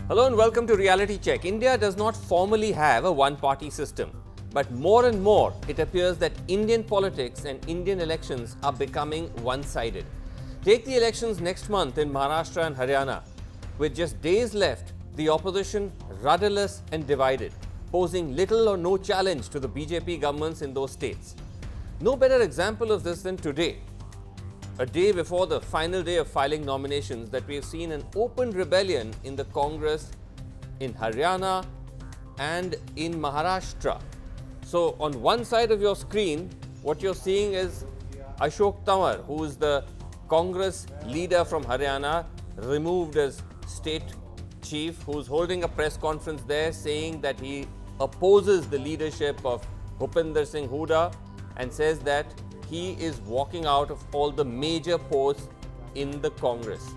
Hello and welcome to Reality Check. India does not formally have a one-party system, but more and more it appears that Indian politics and Indian elections are becoming one-sided. Take the elections next month in Maharashtra and Haryana. With just days left, the opposition rudderless and divided, posing little or no challenge to the BJP governments in those states. No better example of this than today, a day before the final day of filing nominations, that we have seen an open rebellion in the Congress in Haryana and in Maharashtra. So on one side of your screen, what you're seeing is Ashok Tanwar, who is the Congress leader from Haryana, removed as state chief, who's holding a press conference there saying that he opposes the leadership of Bhupinder Singh Hooda and says that he is walking out of all the major posts in the Congress.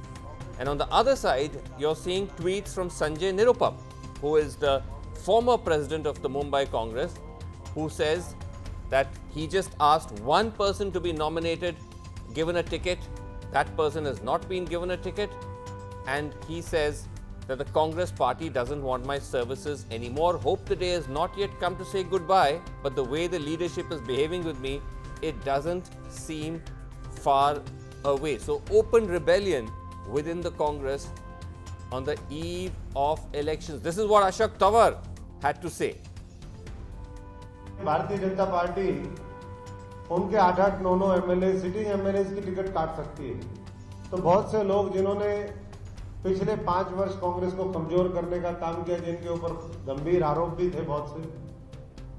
And on the other side, you're seeing tweets from Sanjay Nirupam, who is the former president of the Mumbai Congress, who says that he just asked one person to be nominated, given a ticket. That person has not been given a ticket. And he says that the Congress party doesn't want my services anymore. Hope the day has not yet come to say goodbye, but the way the leadership is behaving with me, it doesn't seem far away. So open rebellion within the Congress on the eve of elections. This is what Ashok Tanwar had to say. Bharatiya Janata party उनके 8-8, 9-9 MLA sitting MLA की ticket काट सकती है। तो बहुत से लोग जिन्होंने पिछले 5 वर्ष कांग्रेस को कमजोर करने का काम किया, जिनके ऊपर गंभीर आरोप भी थे बहुत से,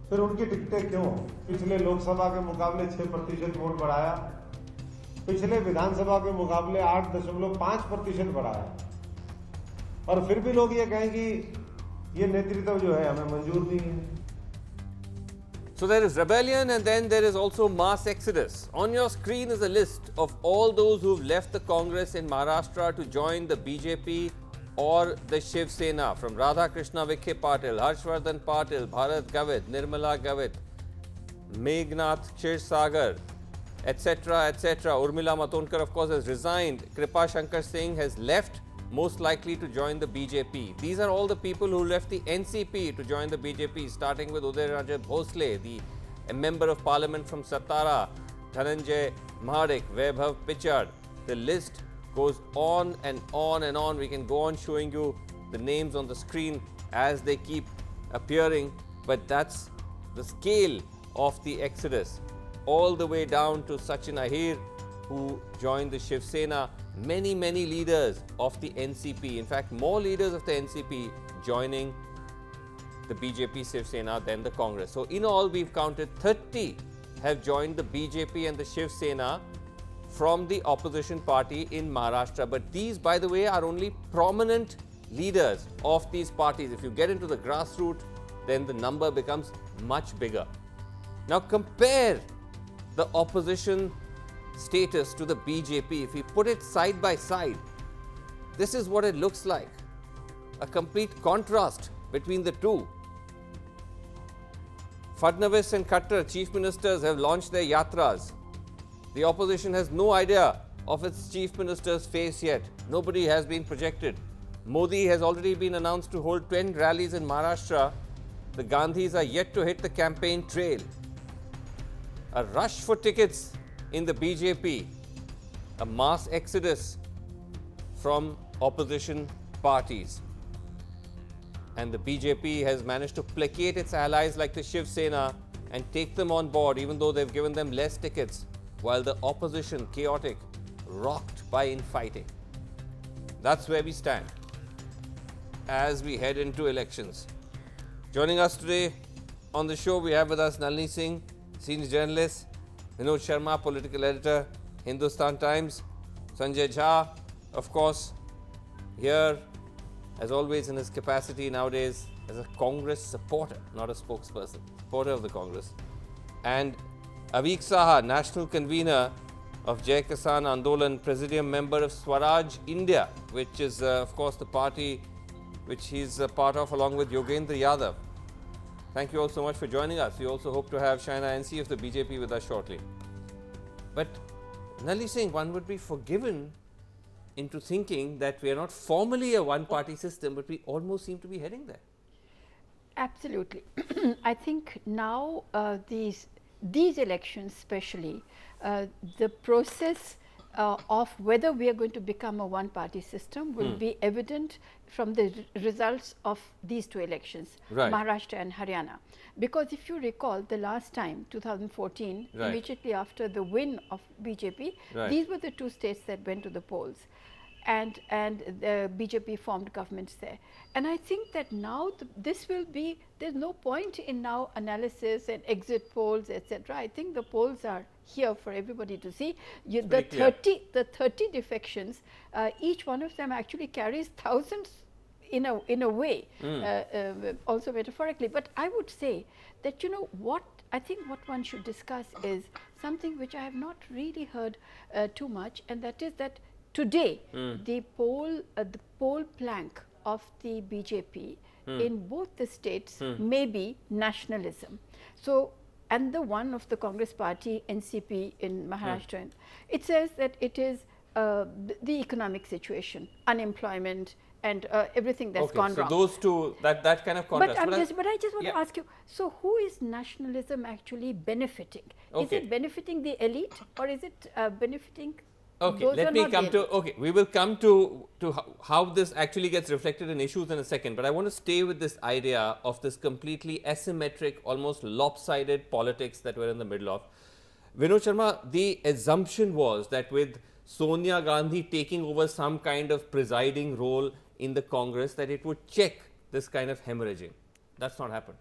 फिर उनकी टिकटें क्यों? पिछले लोकसभा के मुकाबले 6% वोट बढ़ाया, पिछले विधानसभा के मुकाबले 8.5% बढ़ाया, और फिर भी लोग ये कहें कि ये नेतृत्व जो है हमें मंजूर नहीं है। So there is rebellion and then there is also mass exodus. On your screen is a list of all those who've left the Congress in Maharashtra to join the BJP or the Shiv Sena, from Radha Krishna Vikhe Patil, Harshvardhan Patil, Bharat Gavit, Nirmala Gavit, Meghnath Kshirsagar, etc., etc. Urmila Matondkar, of course, has resigned. Kripa Shankar Singh has left, most likely to join the BJP. These are all the people who left the NCP to join the BJP, starting with Uday Raja Bhosle, a member of parliament from Satara, Dhananjay Mahadik, Vaibhav Pichard. The list goes on and on and on. We can go on showing you the names on the screen as they keep appearing, but that's the scale of the exodus. All the way down to Sachin Ahir, who joined the Shiv Sena. Many leaders of the NCP, in fact more leaders of the NCP joining the BJP Shiv Sena than the Congress. So in all, we've counted 30 have joined the BJP and the Shiv Sena from the opposition party in Maharashtra. But these, by the way, are only prominent leaders of these parties. If you get into the grassroots, then the number becomes much bigger. Now compare the opposition status to the BJP. If we put it side by side, this is what it looks like. A complete contrast between the two. Fadnavis and Khattar, chief ministers, have launched their yatras. The opposition has no idea of its chief minister's face yet. Nobody has been projected. Modi has already been announced to hold 10 rallies in Maharashtra. The Gandhis are yet to hit the campaign trail. A rush for tickets in the BJP, a mass exodus from opposition parties. And the BJP has managed to placate its allies like the Shiv Sena and take them on board, even though they've given them less tickets, while the opposition, chaotic, rocked by infighting. That's where we stand as we head into elections. Joining us today on the show, we have with us Nalini Singh, senior journalist, Vinod Sharma, political editor, Hindustan Times, Sanjay Jha, of course, here, as always, in his capacity nowadays as a Congress supporter, not a spokesperson, supporter of the Congress, and Avik Saha, national convener of Jai Kisan Andolan, presidium member of Swaraj India, which is, of course, the party which he's a part of along with Yogendra Yadav. Thank you all so much for joining us. We also hope to have Shaina NC of the BJP with us shortly. But Nalini Singh, one would be forgiven into thinking that we are not formally a one-party system, but we almost seem to be heading there. Absolutely. I think now these elections especially, the process of whether we are going to become a one-party system will be evident from the results of these two elections, Right. Maharashtra and Haryana. Because if you recall, the last time, 2014, Right. immediately after the win of BJP, Right. these were the two states that went to the polls. And the BJP formed governments there. And I think that now this will be, there's no point in now analysis and exit polls, etc. I think the polls are here for everybody to see. The 30 defections, each one of them actually carries thousands in a way, also metaphorically. But I would say that, you know, what I think what one should discuss is something which I have not really heard too much, and that is that today, the poll plank of the BJP in both the states may be nationalism. So, and the one of the Congress party, NCP in Maharashtra, it says that it is the economic situation, unemployment, and everything that's gone wrong. So those two, that kind of contrast. But I just want to ask you, so who is nationalism actually benefiting? Is it benefiting the elite, or is it benefiting Okay, those let me come to, okay, we will come to how this actually gets reflected in issues in a second, but I want to stay with this idea of this completely asymmetric, almost lopsided politics that we're in the middle of. Vinod Sharma, the assumption was that with Sonia Gandhi taking over some kind of presiding role in the Congress, that it would check this kind of hemorrhaging. That's not happened.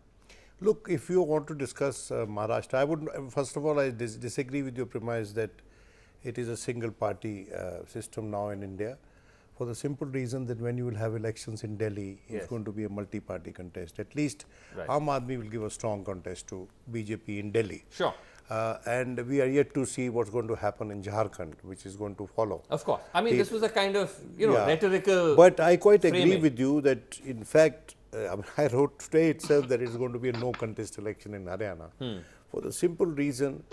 Look, if you want to discuss Maharashtra, I would, first of all, I disagree with your premise that it is a single party system now in India, for the simple reason that when you will have elections in Delhi, it's going to be a multi-party contest. At least Aam Aadmi will give a strong contest to BJP in Delhi. Sure. And we are yet to see what's going to happen in Jharkhand, which is going to follow. Of course. I mean, this was a kind of, you know, rhetorical But I quite agree framing with you that, in fact, I wrote today itself that it's going to be a no contest election in Haryana, for the simple reason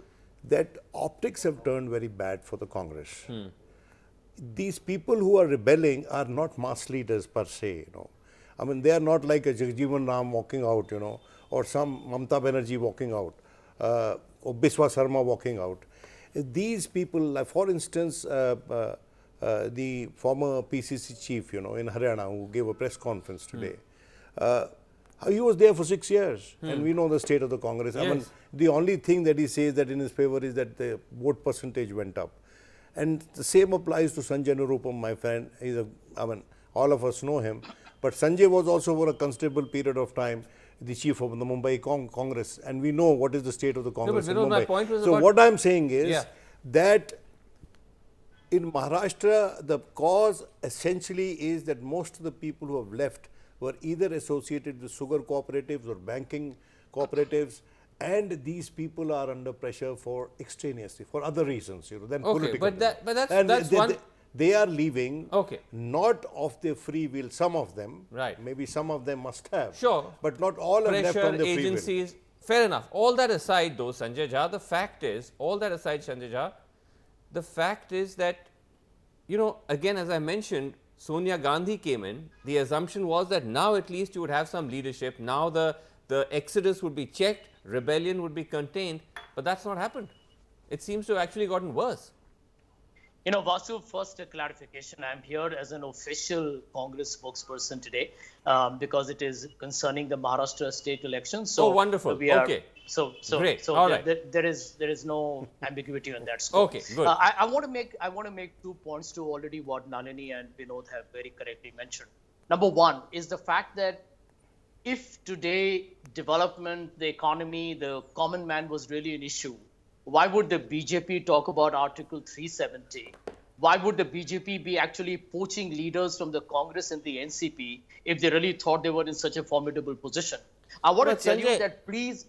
that optics have turned very bad for the Congress. These people who are rebelling are not mass leaders per se, you know. I mean, they are not like a Jagjeevan Ram walking out, you know, or some Mamata Banerjee walking out, or Biswa Sarma walking out. These people, like for instance, the former PCC chief, you know, in Haryana, who gave a press conference today, he was there for 6 years, and we know the state of the Congress. I mean, the only thing that he says that in his favor is that the vote percentage went up. And the same applies to Sanjay Narupam, my friend. I mean, all of us know him. But Sanjay was also for a considerable period of time the chief of the Mumbai Congress, and we know what is the state of the Congress in Mumbai. My point was so what I'm saying is that in Maharashtra, the cause essentially is that most of the people who have left were either associated with sugar cooperatives or banking cooperatives, and these people are under pressure for extraneously, for other reasons, you know, than political. But that's one. They are leaving, not of their free will, some of them, right? Maybe some of them must have, sure, but not all have left on their free will. Fair enough. All that aside, though, Sanjay Jha, the fact is, the fact is that, you know, again, as I mentioned, Sonia Gandhi came in. The assumption was that now at least you would have some leadership. Now the exodus would be checked, rebellion would be contained, but that's not happened. It seems to have actually gotten worse. You know, Vasu, first a clarification. I'm here as an official Congress spokesperson today because it is concerning the Maharashtra state elections. So wonderful. Great. So all right. there is no ambiguity on that score. Okay, good. I want to make 2 points to already what Nalini and Vinod have very correctly mentioned. Number one is the fact that if today development, the economy, the common man was really an issue, why would the BJP talk about Article 370? Why would the BJP be actually poaching leaders from the Congress and the NCP if they really thought they were in such a formidable position? I want to tell you that, please,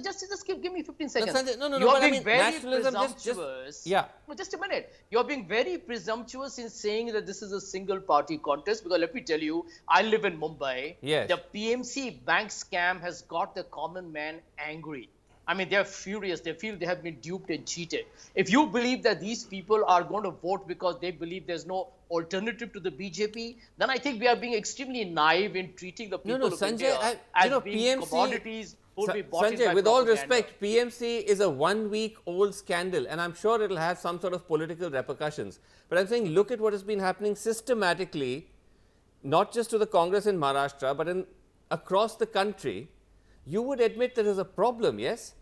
just give me 15 seconds. You are being very presumptuous. No, just a minute. You are being very presumptuous in saying that this is a single party contest, because let me tell you, I live in Mumbai. Yes. The PMC bank scam has got the common man angry. I mean, they're furious. They feel they have been duped and cheated. If you believe that these people are going to vote because they believe there's no alternative to the BJP, then I think we are being extremely naive in treating the people of Sanjay, India as being PMC, commodities who will be bought in Sanjay, by with all propaganda. respect, PMC is a 1 week old scandal, and I'm sure it'll have some sort of political repercussions. But I'm saying, look at what has been happening systematically, not just to the Congress in Maharashtra, but across the country. You would admit there is a problem, yes?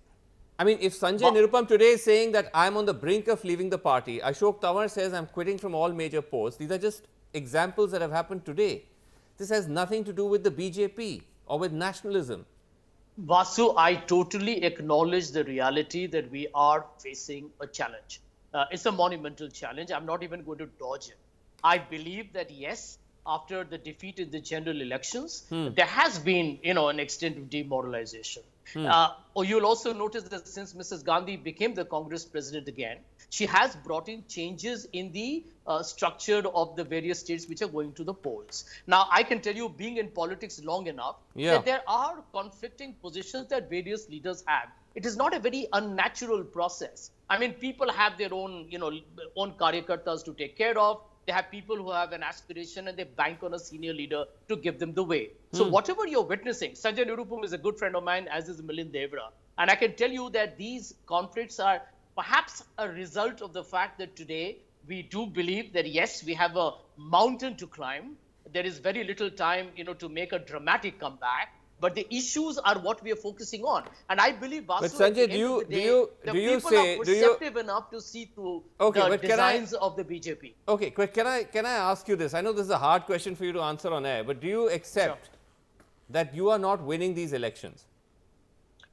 I mean, if Sanjay Nirupam today is saying that I'm on the brink of leaving the party, Ashok Tawar says I'm quitting from all major posts, these are just examples that have happened today. This has nothing to do with the BJP or with nationalism. Vasu, I totally acknowledge the reality that we are facing a challenge. It's a monumental challenge. I'm not even going to dodge it. I believe that, yes, after the defeat in the general elections, there has been, an extent of demoralization. You'll also notice that since Mrs. Gandhi became the Congress president again, she has brought in changes in the structure of the various states which are going to the polls. Now, I can tell you, being in politics long enough, that there are conflicting positions that various leaders have. It is not a very unnatural process. I mean, people have their own, own karyakartas to take care of. They have people who have an aspiration and they bank on a senior leader to give them the way. So whatever you're witnessing, Sanjay Nirupam is a good friend of mine, as is Milind Devra. And I can tell you that these conflicts are perhaps a result of the fact that today we do believe that, yes, we have a mountain to climb. There is very little time, to make a dramatic comeback. But the issues are what we are focusing on, and I believe, Vasu, but Sanjay, do you say, are perceptive enough to see through the designs of the BJP? Okay, can I ask you this? I know this is a hard question for you to answer on air, but do you accept that you are not winning these elections?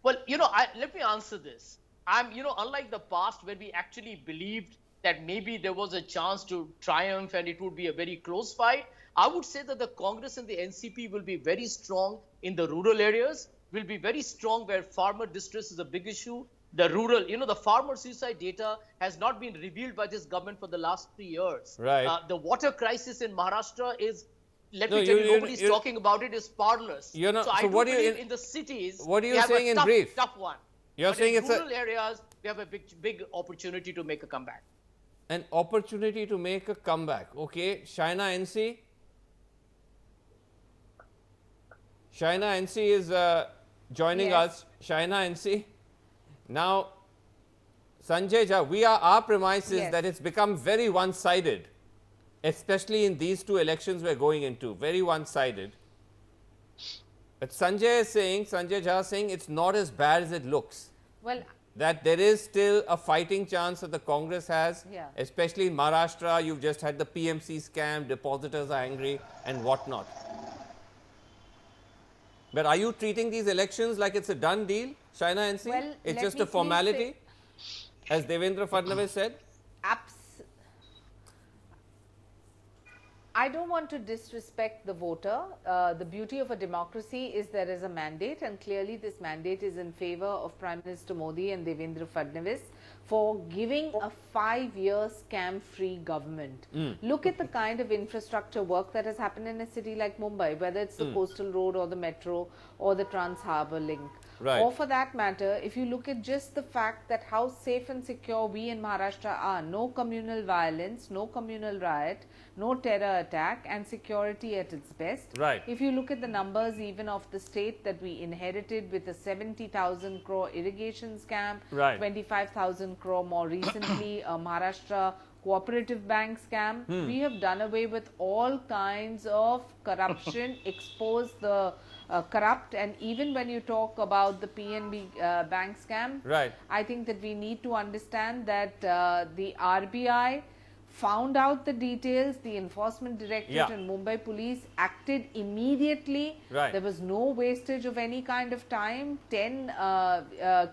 Well, let me answer this. Unlike the past where we actually believed that maybe there was a chance to triumph and it would be a very close fight, I would say that the Congress and the NCP will be very strong in the rural areas, will be very strong where farmer distress is a big issue. The rural, the farmer suicide data has not been revealed by this government for the last 3 years. Right. The water crisis in Maharashtra is, let me tell you, nobody's talking about it, is parlous. You're not, so I do believe in the cities, what are you we have saying a in brief? tough one. You're saying in it's rural areas, we have a big opportunity to make a comeback. An opportunity to make a comeback. Okay, Shaina NC? Shaina NC is joining us. Shaina NC. Now, Sanjay Jha, our premise is that it's become very one-sided, especially in these two elections we're going into, very one-sided. But Sanjay Jha is saying it's not as bad as it looks. Well, that there is still a fighting chance that the Congress has, especially in Maharashtra. You've just had the PMC scam, depositors are angry and whatnot. But are you treating these elections like it's a done deal, Shaina NC? Well, it's just a formality, as Devendra Fadnavis said? I don't want to disrespect the voter. The beauty of a democracy is there is a mandate, and clearly this mandate is in favor of Prime Minister Modi and Devendra Fadnavis for giving a 5-year scam-free government. Look at the kind of infrastructure work that has happened in a city like Mumbai, whether it's the coastal road or the metro or the Trans-Harbour link. Right. Or for that matter, if you look at just the fact that how safe and secure we in Maharashtra are, no communal violence, no communal riot, no terror attack, and security at its best. Right. If you look at the numbers even of the state that we inherited with a 70,000 crore irrigation scam, 25,000 crore more recently, a Maharashtra cooperative bank scam, we have done away with all kinds of corruption, exposed the corrupt, and even when you talk about the PNB bank scam, I think that we need to understand that the RBI found out the details, the Enforcement Directorate and Mumbai Police acted immediately. There was no wastage of any kind of time. 10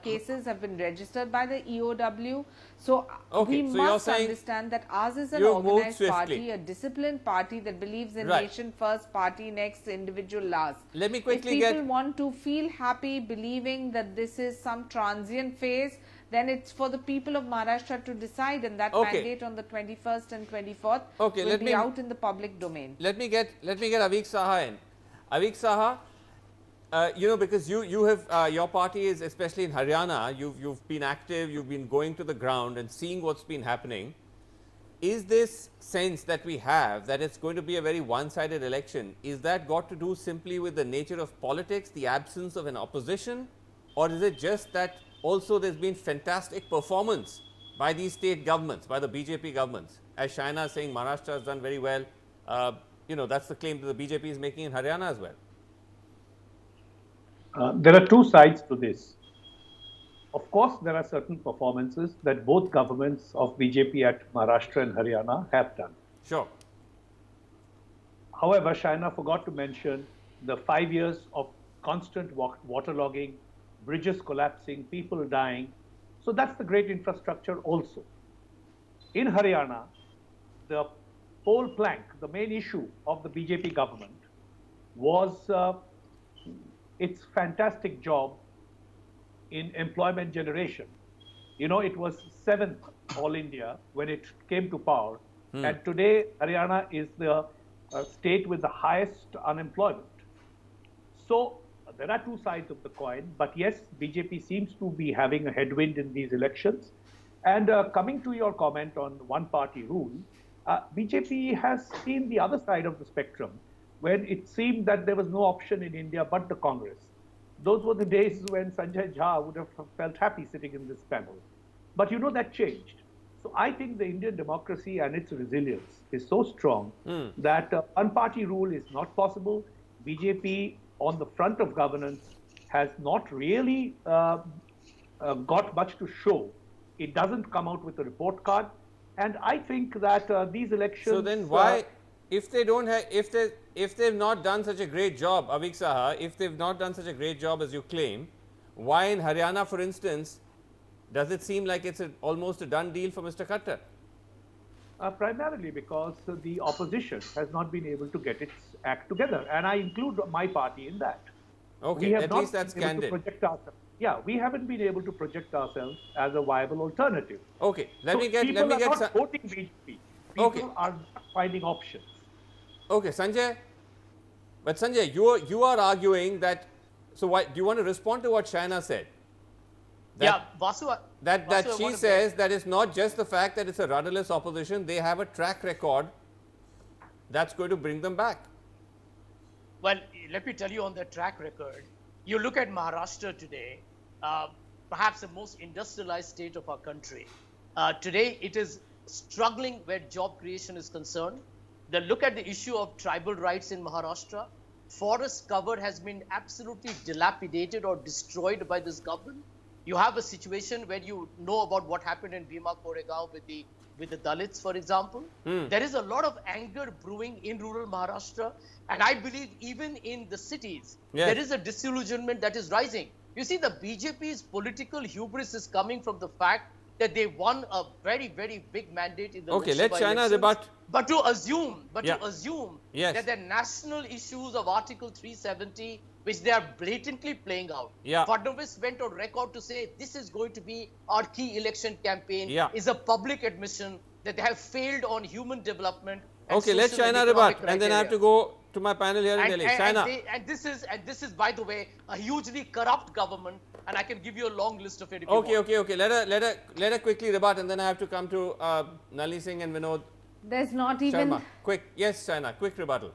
cases have been registered by the EOW. So we must understand that ours is an organized party, a disciplined party that believes in nation first, party next, individual last. Let me quickly if people want to feel happy believing that this is some transient phase, then it's for the people of Maharashtra to decide, and that mandate on the 21st and 24th will be out in the public domain. Let me get Avik Saha in. Avik Saha, because you have your party is, especially in Haryana, you've been active, you've been going to the ground and seeing what's been happening. is this sense that we have that it's going to be a very one-sided election, is that got to do simply with the nature of politics, the absence of an opposition, or is it just that also there's been fantastic performance by these state governments, by the BJP governments? As Shaina is saying, Maharashtra has done very well. You know, that's the claim that the BJP is making in Haryana as well. There are two sides to this. Of course, there are certain performances that both governments of BJP at Maharashtra and Haryana have done. Sure. However, Shaina forgot to mention the 5 years of constant waterlogging, bridges collapsing, people dying. So that's the great infrastructure also. In Haryana, the pole plank, the main issue of the BJP government was its fantastic job in employment generation. You know, it was 7th all India when it came to power. And today, Haryana is the state with the highest unemployment. So there are two sides of the coin. But yes, BJP seems to be having a headwind in these elections. And coming to your comment on one-party rule, BJP has seen the other side of the spectrum when it seemed that there was no option in India but the Congress. Those were the days when Sanjay Jha would have felt happy sitting in this panel. But you know, that changed. So I think the Indian democracy and its resilience is so strong that one-party rule is not possible. BJP on the front of governance has not really got much to show. It doesn't come out with a report card. And I think that these elections... So then why, if they don't have, if they've not done such a great job, Avik Saha, if they've not done such a great job as you claim, why in Haryana, for instance, does it seem like it's almost a done deal for Mr. Khattar? Primarily because the opposition has not been able to get its act together. And I include my party in that. Okay, at least that's candid. We haven't been able to project ourselves as a viable alternative. Okay, let me people get are not voting BJP. People are finding options. Okay, Sanjay. But Sanjay, you are arguing that. So, why do you want to respond to what Shaina said? Vasu. That she says that it's not just the fact that it's a rudderless opposition; they have a track record that's going to bring them back. Well, let me tell you on the track record. You look at Maharashtra today, perhaps the most industrialized state of our country. Today, it is struggling where job creation is concerned. Look at the issue of tribal rights in Maharashtra. Forest cover has been absolutely dilapidated or destroyed by this government. You have a situation where you know about what happened in Bhima Koregaon with the Dalits, for example. There is a lot of anger brewing in rural Maharashtra. And I believe even in the cities, there is a disillusionment that is rising. You see, the BJP's political hubris is coming from the fact that they won a very, very big mandate in the Okay, let Shaina rebut. But to assume Yes. that the national issues of Article 370, which they are blatantly playing out. Fadnavis went on record to say this is going to be our key election campaign, is a public admission that they have failed on human development. Okay, let Shaina rebut, and then I have to go to my panel here in Delhi. Shaina. And this is, by the way, a hugely corrupt government, and I can give you a long list of it. Okay. Let her quickly rebut, and then I have to come to Nalini Singh and Vinod. There's not even... Sharma. Quick, yes, Shaina, quick rebuttal.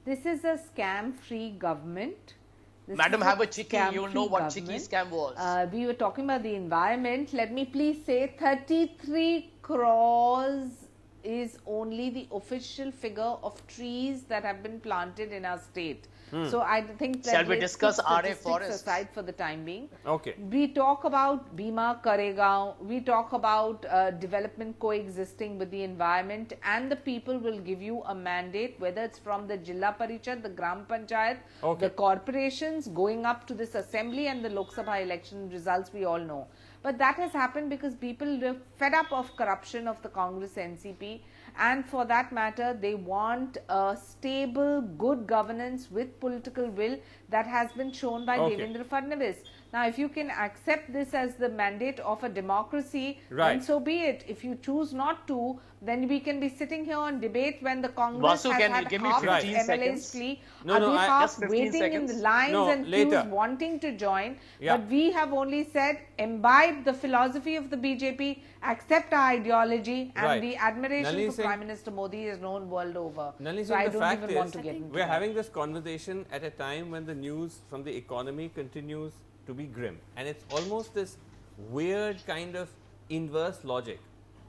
This is a scam-free government. Madam, have a chicky, you'll know what chicky scam was. We were talking about the environment. Let me please say 33 crores is only the official figure of trees that have been planted in our state. So I think that shall we discuss RA forest aside for the time being. Okay. We talk about Bhima Koregaon, we talk about development coexisting with the environment, and the people will give you a mandate, whether it's from the Jilla Parichad, the Gram Panchayat, the corporations, going up to this assembly, and the Lok Sabha election results we all know. But that has happened because people are fed up of corruption of the Congress NCP, and for that matter, they want a stable, good governance with political will that has been shown by Devendra Fadnavis. Now, if you can accept this as the mandate of a democracy, Right. then so be it. If you choose not to, then we can be sitting here on debate when the Congress Vasu, has can you had give me half its 15 MLAs seconds? flee, No, no, half just 15 waiting in the seconds. lines No, and later. queues wanting to join. Yeah. But we have only said, imbibe the philosophy of the BJP, accept our ideology, and Right. the admiration Nalini for Singh- Prime Minister Modi is known world over. Nalini So Singh, I the don't fact even want to is, get into we're that. having this conversation at a time when the news from the economy continues to be grim. And it's almost this weird kind of inverse logic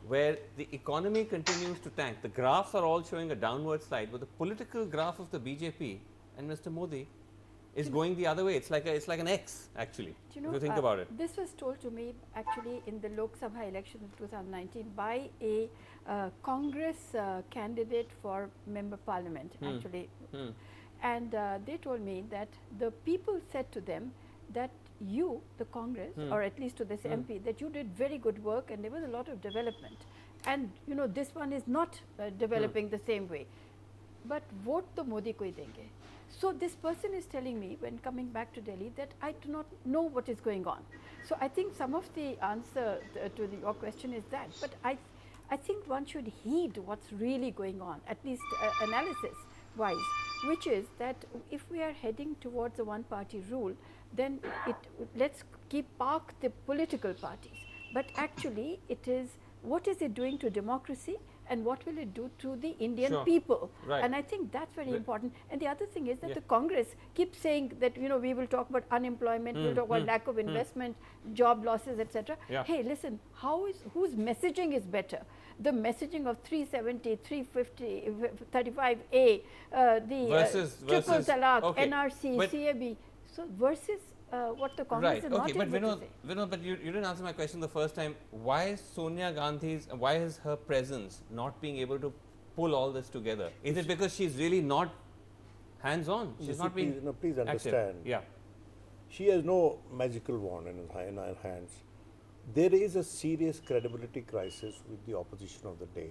where the economy continues to tank. The graphs are all showing a downward slide, but the political graph of the BJP and Mr. Modi is going the other way. It's like an X, actually, Do you if you think about it. This was told to me actually in the Lok Sabha election of 2019 by a Congress candidate for member parliament actually. And they told me that the people said to them that you, the Congress, or at least to this MP, that you did very good work and there was a lot of development. And you know, this one is not developing the same way. But vote to Modi ko hi denge. So this person is telling me when coming back to Delhi that I do not know what is going on. So I think some of the answer to your question is that. But I think one should heed what's really going on, at least analysis wise, which is that if we are heading towards a one party rule, then let's park the political parties. But actually it is, what is it doing to democracy and what will it do to the Indian Sure. people? Right. And I think that's very important. And the other thing is that the Congress keeps saying that, you know, we will talk about unemployment, we'll talk about lack of investment, job losses, etc. Yeah. Hey, listen, whose messaging is better? The messaging of 370, 350, 35A, the Versus- triple talaq, okay. NRC, But- CAB. So versus what the Congress Right, is okay, not but able to say. Vinod, but you didn't answer my question the first time. Why is Sonia Gandhi's, why is her presence not being able to pull all this together? Is it because she's really not hands-on? She's not being please active? understand. Yeah. She has no magical wand in her hands. There is a serious credibility crisis with the opposition of the day,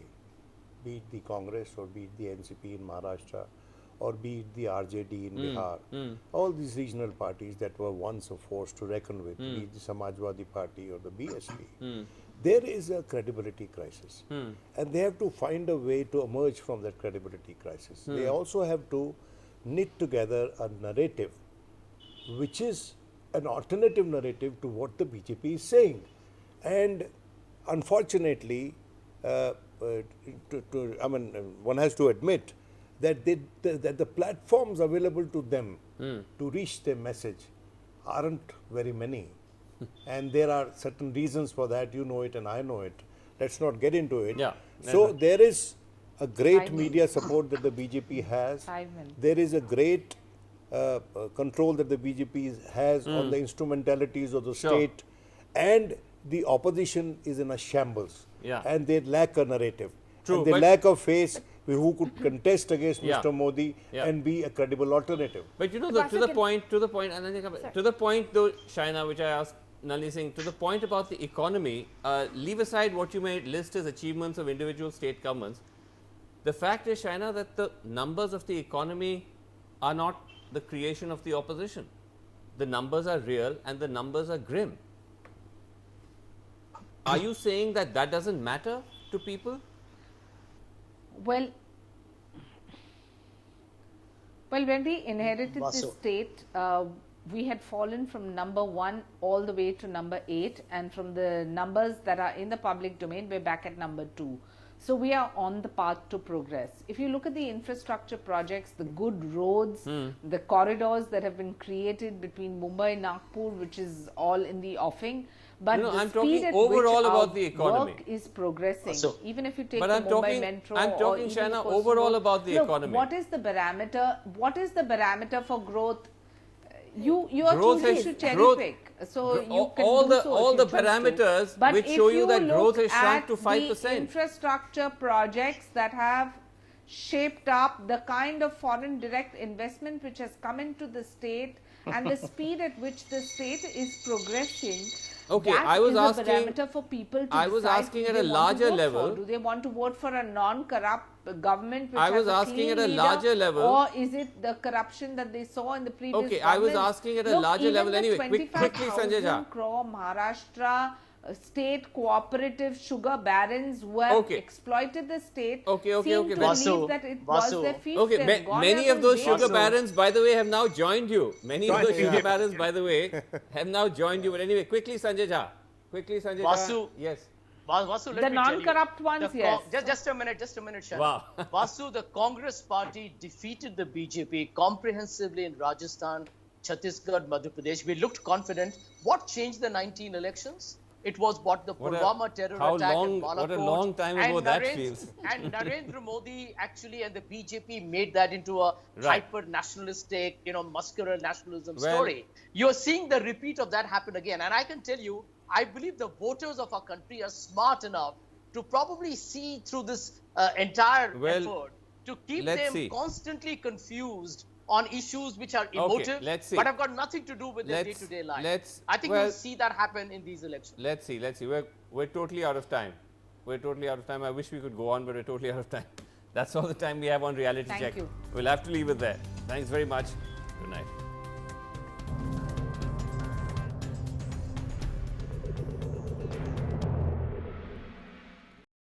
be it the Congress or be it the NCP in Maharashtra or be it the RJD in Bihar. All these regional parties that were once a force to reckon with, be it the Samajwadi Party or the BSP. There is a credibility crisis and they have to find a way to emerge from that credibility crisis. They also have to knit together a narrative which is an alternative narrative to what the BJP is saying. And unfortunately, I mean, one has to admit that that the platforms available to them to reach their message aren't very many. And there are certain reasons for that. You know it and I know it. Let's not get into it. Yeah. So there is a great media support that the BJP has. 5 minutes. There is a great control that the BJP has on the instrumentalities of the state, and the opposition is in a shambles. Yeah. And they lack a narrative. True, And they but- lack a face who could contest against Yeah. Mr. Modi Yeah. and be a credible alternative. But you know, But to the Vasu point, and then to the point though, Shaina, which I asked Nalini Singh, to the point about the economy, leave aside what you may list as achievements of individual state governments. The fact is, Shaina, that the numbers of the economy are not the creation of the opposition. The numbers are real and the numbers are grim. Are you saying that that doesn't matter to people? Well, when we inherited this Vasu. state, we had fallen from number 1 all the way to number 8, and from the numbers that are in the public domain, we're back at number 2. So we are on the path to progress. If you look at the infrastructure projects, the good roads, the corridors that have been created between Mumbai and Nagpur, which is all in the offing, but No, the I'm speed talking at overall which about our the economy. work is progressing. So- Even if you take But the I'm Mumbai talking- metro, I'm or talking, even Shaina, the coastal overall road. about the Look, economy. What is the parameter? What is the parameter for growth? You are Growth choosing is- to cherry growth- pick. So you all can all do the so if all you the choose to. parameters But which if show you that look growth has shrunk at to 5%. the infrastructure projects that have shaped up the kind of foreign direct investment which has come into the state and the speed at which the state is progressing, Okay, that I was is asking- a parameter for people to I was decide asking who at they a want to larger vote level. for. Do they want to vote for a non-corrupt government which I was has a asking clean at a leader, larger level. or is it the corruption that they saw in the previous Okay, I was governments? asking at a Look, larger even level the anyway. Quickly, Sanjay Jha. 25,000 crore Maharashtra state cooperative sugar barons who have Okay. exploited the state Okay, seem to Vasu, believe that it was Vasu. their feast. Okay, They've gone many out of those and sugar Vasu. barons, by the way, have now joined you. Many of those sugar barons, by the way, have now joined you. But anyway, quickly, Sanjay Jha. Quickly, Sanjay Jha. Vasu. Yes. Vasu, let The me tell you, non-corrupt ones, the yes. Just a minute, Sharon. Wow. Vasu, the Congress party defeated the BJP comprehensively in Rajasthan, Chhattisgarh, Madhya Pradesh. We looked confident. What changed the 19 elections? It was what the What a- Pulwama terror how attack long- in Balakot. what a long time ago and that Narendra- feels. And Narendra Modi actually and the BJP made that into a Right. hyper-nationalistic, muscular nationalism Well- story. You're seeing the repeat of that happen again. And I can tell you, I believe the voters of our country are smart enough to probably see through this entire Well, effort to keep let's them see. constantly confused on issues which are emotive, let's see. but have got nothing to do with their Let's- day-to-day life. let's- I think well- we'll see that happen in these elections. Let's see. We're totally out of time. We're totally out of time. I wish we could go on, but we're totally out of time. That's all the time we have on Reality Thank Check. you. We'll have to leave it there. Thanks very much. Good night.